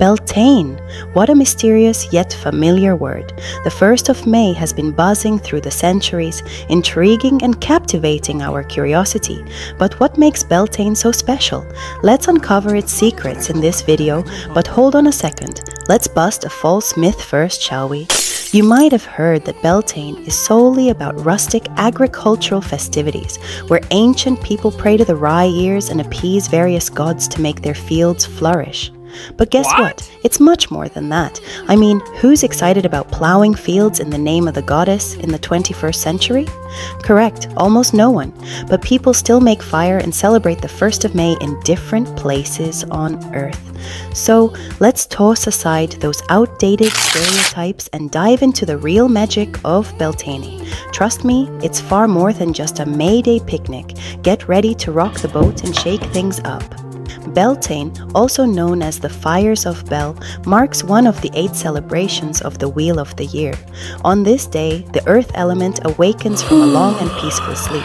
Beltane! What a mysterious yet familiar word. The 1st of May has been buzzing through the centuries, intriguing and captivating our curiosity. But what makes Beltane so special? Let's uncover its secrets in this video, but hold on a second. Let's bust a false myth first, shall we? You might have heard that Beltane is solely about rustic agricultural festivities, where ancient people pray to the rye ears and appease various gods to make their fields flourish. But guess what? It's much more than that. I mean, who's excited about plowing fields in the name of the goddess in the 21st century? Correct, almost no one. But people still make fire and celebrate the 1st of May in different places on Earth. So let's toss aside those outdated stereotypes and dive into the real magic of Beltane. Trust me, it's far more than just a May Day picnic. Get ready to rock the boat and shake things up. Beltane, also known as the Fires of Bel, marks one of the 8 celebrations of the Wheel of the Year. On this day, the earth element awakens from a long and peaceful sleep.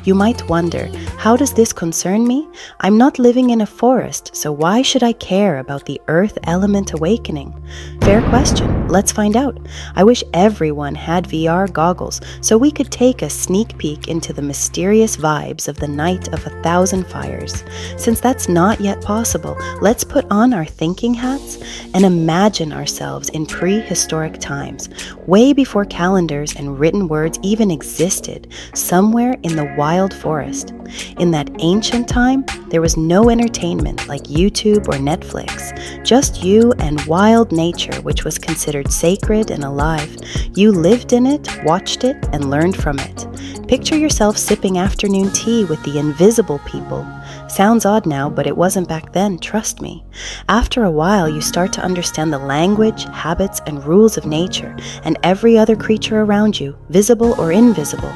You might wonder, how does this concern me? I'm not living in a forest, so why should I care about the earth element awakening? Fair question, let's find out. I wish everyone had VR goggles so we could take a sneak peek into the mysterious vibes of the Night of 1,000 Fires. Since that's not yet possible, let's put on our thinking hats and imagine ourselves in prehistoric times, way before calendars and written words even existed, somewhere in the wild forest. In that ancient time, there was no entertainment like YouTube or Netflix, just you and wild nature, which was considered sacred and alive. You lived in it, watched it, and learned from it. Picture yourself sipping afternoon tea with the invisible people. Sounds odd now, but it wasn't back then, trust me. After a while, you start to understand the language, habits, and rules of nature, and every other creature around you, visible or invisible.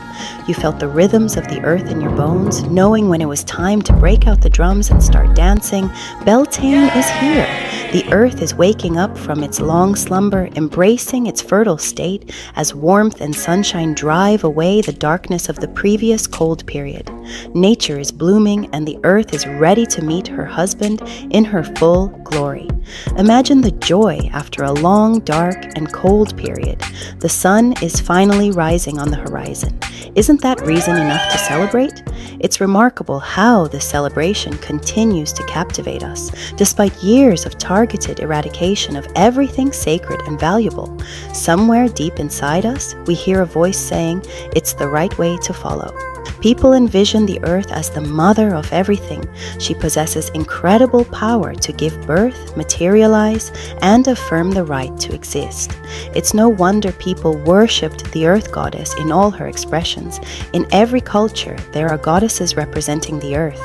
You felt the rhythms of the earth in your bones, knowing when it was time to break out the drums and start dancing. Beltane is here. The earth is waking up from its long slumber, embracing its fertile state as warmth and sunshine drive away the darkness of the previous cold period. Nature is blooming and the earth is ready to meet her husband in her full glory. Imagine the joy after a long, dark, and cold period. The sun is finally rising on the horizon. Isn't that reason enough to celebrate? It's remarkable how this celebration continues to captivate us, despite years of targeted eradication of everything sacred and valuable. Somewhere deep inside us, we hear a voice saying, it's the right way to follow. People envision the earth as the mother of everything. She possesses incredible power to give birth, materialize, and affirm the right to exist. It's no wonder people worshipped the earth goddess in all her expressions. In every culture, there are goddesses representing the earth.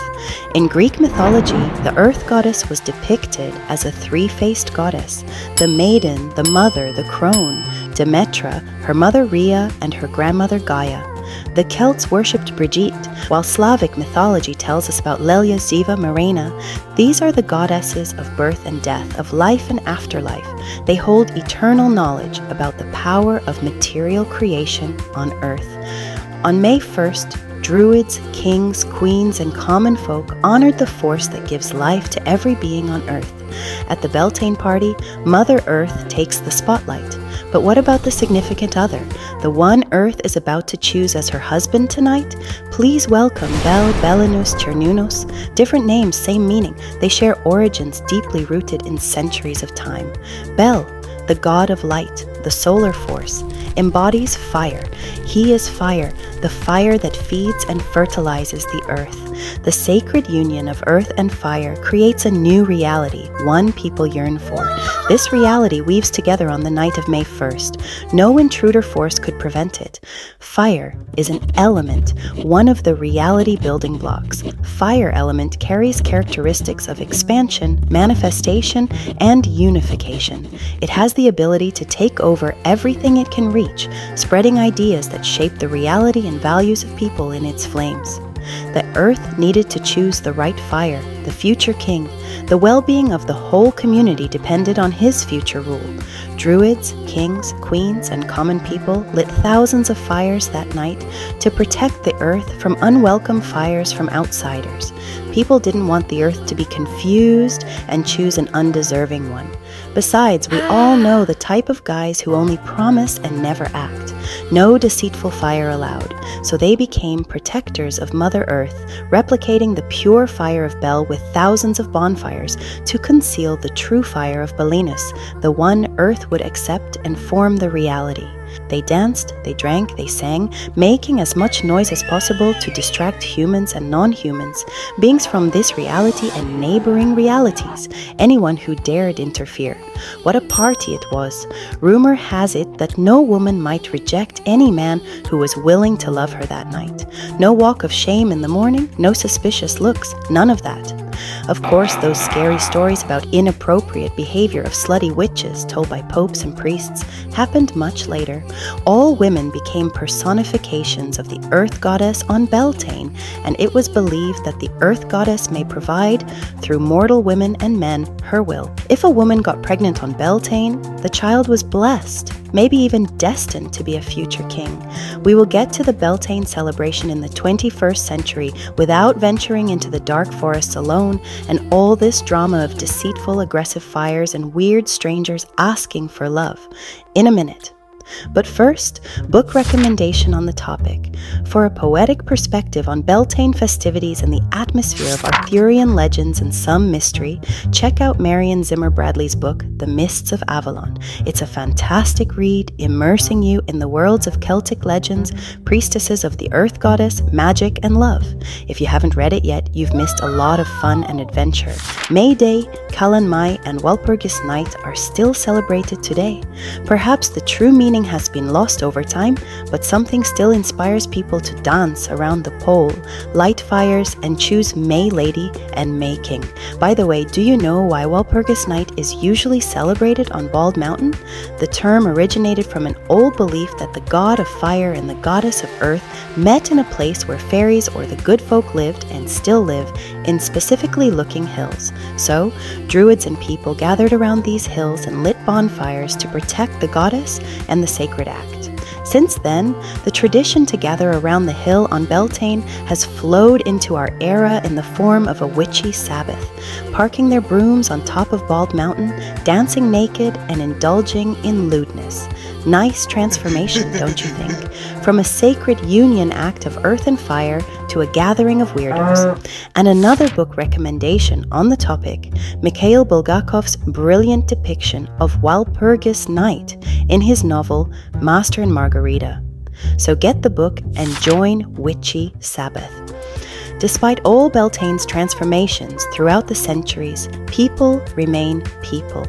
In Greek mythology, the earth goddess was depicted as a 3-faced goddess: the maiden, the mother, the crone, Demetra, her mother Rhea, and her grandmother Gaia. The Celts worshipped Brigitte, while Slavic mythology tells us about Lelia, Ziva, Marina. These are the goddesses of birth and death, of life and afterlife. They hold eternal knowledge about the power of material creation on Earth. On May 1st, Druids, kings, queens, and common folk honored the force that gives life to every being on Earth. At the Beltane party, Mother Earth takes the spotlight. But what about the significant other, the one Earth is about to choose as her husband tonight? Please welcome Bel, Belinus, Cernunnos. Different names, same meaning. They share origins deeply rooted in centuries of time. Bel, the god of light, the solar force, embodies fire. He is fire, the fire that feeds and fertilizes the earth. The sacred union of earth and fire creates a new reality, one people yearn for. This reality weaves together on the night of May 1st. No intruder force could prevent it. Fire is an element, one of the reality building blocks. Fire element carries characteristics of expansion, manifestation, and unification. It has the ability to take over everything it can reach, spreading ideas that shape the reality and values of people in its flames. The earth needed to choose the right fire, the future king. The well-being of the whole community depended on his future rule. Druids, kings, queens, and common people lit thousands of fires that night to protect the earth from unwelcome fires from outsiders. People didn't want the earth to be confused and choose an undeserving one. Besides, we all know the type of guys who only promise and never act. No deceitful fire allowed, so they became protectors of Mother Earth, replicating the pure fire of Bel with thousands of bonfires to conceal the true fire of Belinus, the one Earth would accept and form the reality. They danced, they drank, they sang, making as much noise as possible to distract humans and non-humans, beings from this reality and neighboring realities, anyone who dared interfere. What a party it was! Rumor has it that no woman might reject any man who was willing to love her that night. No walk of shame in the morning, no suspicious looks, none of that. Of course, those scary stories about inappropriate behavior of slutty witches told by popes and priests happened much later. All women became personifications of the earth goddess on Beltane, and it was believed that the earth goddess may provide, through mortal women and men, her will. If a woman got pregnant on Beltane, the child was blessed, maybe even destined to be a future king. We will get to the Beltane celebration in the 21st century without venturing into the dark forests alone and all this drama of deceitful, aggressive fires and weird strangers asking for love. In a minute. But first, book recommendation on the topic. For a poetic perspective on Beltane festivities and the atmosphere of Arthurian legends and some mystery, check out Marion Zimmer Bradley's book, The Mists of Avalon. It's a fantastic read, immersing you in the worlds of Celtic legends, priestesses of the earth goddess, magic, and love. If you haven't read it yet, you've missed a lot of fun and adventure. May Day, Callan Mai, and Walpurgis Night are still celebrated today. Perhaps the true meaning has been lost over time, but something still inspires people to dance around the pole, light fires, and choose May Lady and May King. By the way, do you know why Walpurgis Night is usually celebrated on Bald Mountain? The term originated from an old belief that the god of fire and the goddess of earth met in a place where fairies or the good folk lived and still live in specifically looking hills. So, druids and people gathered around these hills and lit bonfires to protect the goddess and the sacred act. Since then, the tradition to gather around the hill on Beltane has flowed into our era in the form of a witchy Sabbath, parking their brooms on top of Bald Mountain, dancing naked, and indulging in lewdness. Nice transformation, don't you think? From a sacred union act of earth and fire to a gathering of weirdos. And another book recommendation on the topic, Mikhail Bulgakov's brilliant depiction of Walpurgis Night in his novel Master and Margarita. So get the book and join Witchy Sabbath. Despite all Beltane's transformations throughout the centuries, people remain people.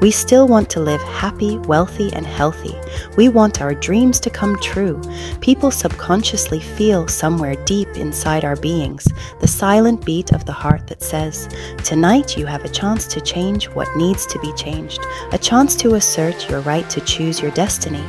We still want to live happy, wealthy, and healthy. We want our dreams to come true. People subconsciously feel somewhere deep inside our beings the silent beat of the heart that says, tonight you have a chance to change what needs to be changed, a chance to assert your right to choose your destiny.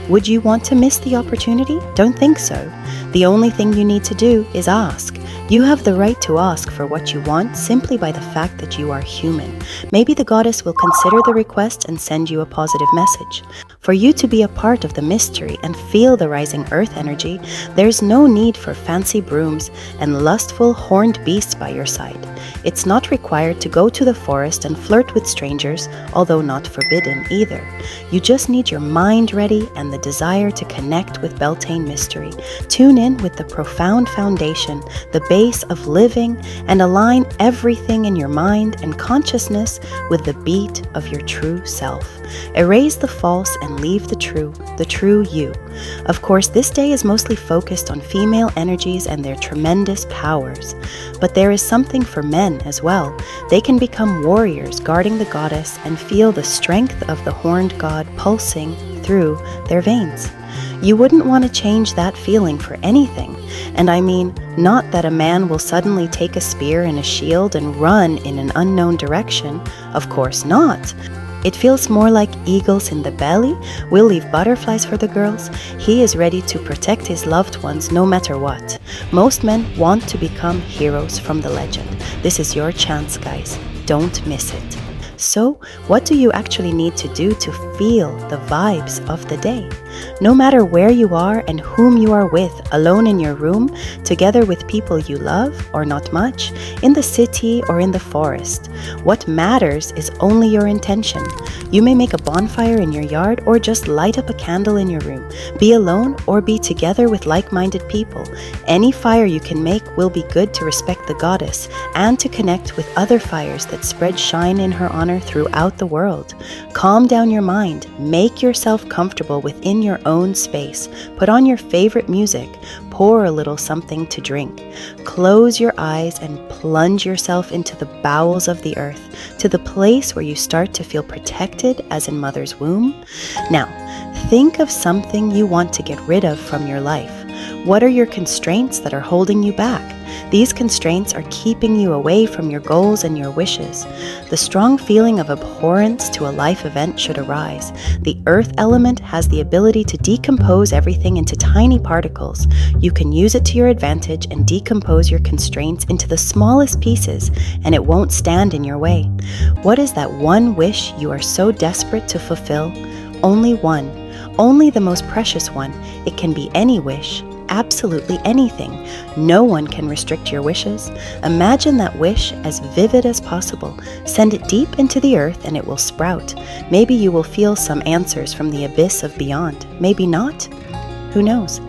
Would you want to miss the opportunity? Don't think so. The only thing you need to do is ask. You have the right to ask for what you want simply by the fact that you are human. Maybe the goddess will consider the request and send you a positive message. For you to be a part of the mystery and feel the rising earth energy, there's no need for fancy brooms and lustful horned beasts by your side. It's not required to go to the forest and flirt with strangers, although not forbidden either. You just need your mind ready and the desire to connect with Beltane mystery. Tune in with the profound foundation, the base of living, and align everything in your mind and consciousness with the beat of your true self. Erase the false and leave the true you. Of course, this day is mostly focused on female energies and their tremendous powers. But there is something for men as well. They can become warriors guarding the goddess and feel the strength of the horned god pulsing through their veins. You wouldn't want to change that feeling for anything. And I mean, not that a man will suddenly take a spear and a shield and run in an unknown direction. Of course not. It feels more like eagles in the belly. We'll leave butterflies for the girls. He is ready to protect his loved ones no matter what. Most men want to become heroes from the legend. This is your chance, guys. Don't miss it. So, what do you actually need to do to feel the vibes of the day? No matter where you are and whom you are with, alone in your room, together with people you love or not much, in the city or in the forest, what matters is only your intention. You may make a bonfire in your yard or just light up a candle in your room. Be alone or be together with like-minded people. Any fire you can make will be good to respect the goddess and to connect with other fires that spread shine in her honor throughout the world. Calm down your mind. Make yourself comfortable within your own space. Put on your favorite music. Pour a little something to drink. Close your eyes and plunge yourself into the bowels of the earth, to the place where you start to feel protected as in mother's womb. Now, think of something you want to get rid of from your life. What are your constraints that are holding you back? These constraints are keeping you away from your goals and your wishes. The strong feeling of abhorrence to a life event should arise. The earth element has the ability to decompose everything into tiny particles. You can use it to your advantage and decompose your constraints into the smallest pieces, and it won't stand in your way. What is that one wish you are so desperate to fulfill? Only one. Only the most precious one. It can be any wish. Absolutely anything. No one can restrict your wishes. Imagine that wish as vivid as possible. Send it deep into the earth and it will sprout. Maybe you will feel some answers from the abyss of beyond. Maybe not. Who knows?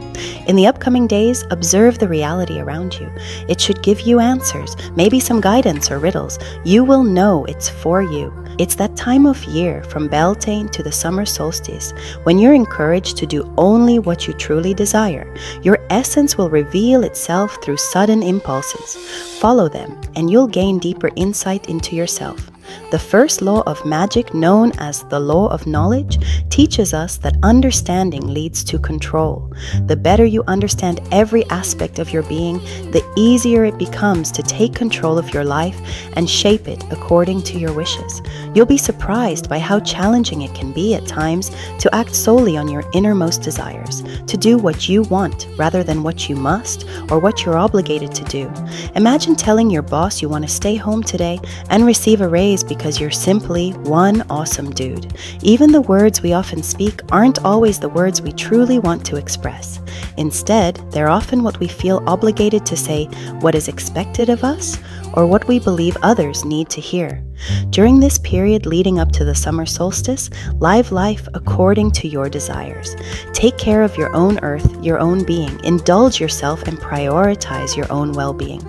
In the upcoming days, observe the reality around you. It should give you answers, maybe some guidance or riddles. You will know it's for you. It's that time of year, from Beltane to the summer solstice, when you're encouraged to do only what you truly desire. Your essence will reveal itself through sudden impulses. Follow them, and you'll gain deeper insight into yourself. The first law of magic, known as the law of knowledge, teaches us that understanding leads to control. The better you understand every aspect of your being, the easier it becomes to take control of your life and shape it according to your wishes. You'll be surprised by how challenging it can be at times to act solely on your innermost desires, to do what you want rather than what you must or what you're obligated to do. Imagine telling your boss you want to stay home today and receive a raise because you're simply one awesome dude. Even the words we often speak aren't always the words we truly want to express. Instead, they're often what we feel obligated to say, what is expected of us, or what we believe others need to hear. During this period leading up to the summer solstice, live life according to your desires. Take care of your own earth, your own being. Indulge yourself and prioritize your own well-being.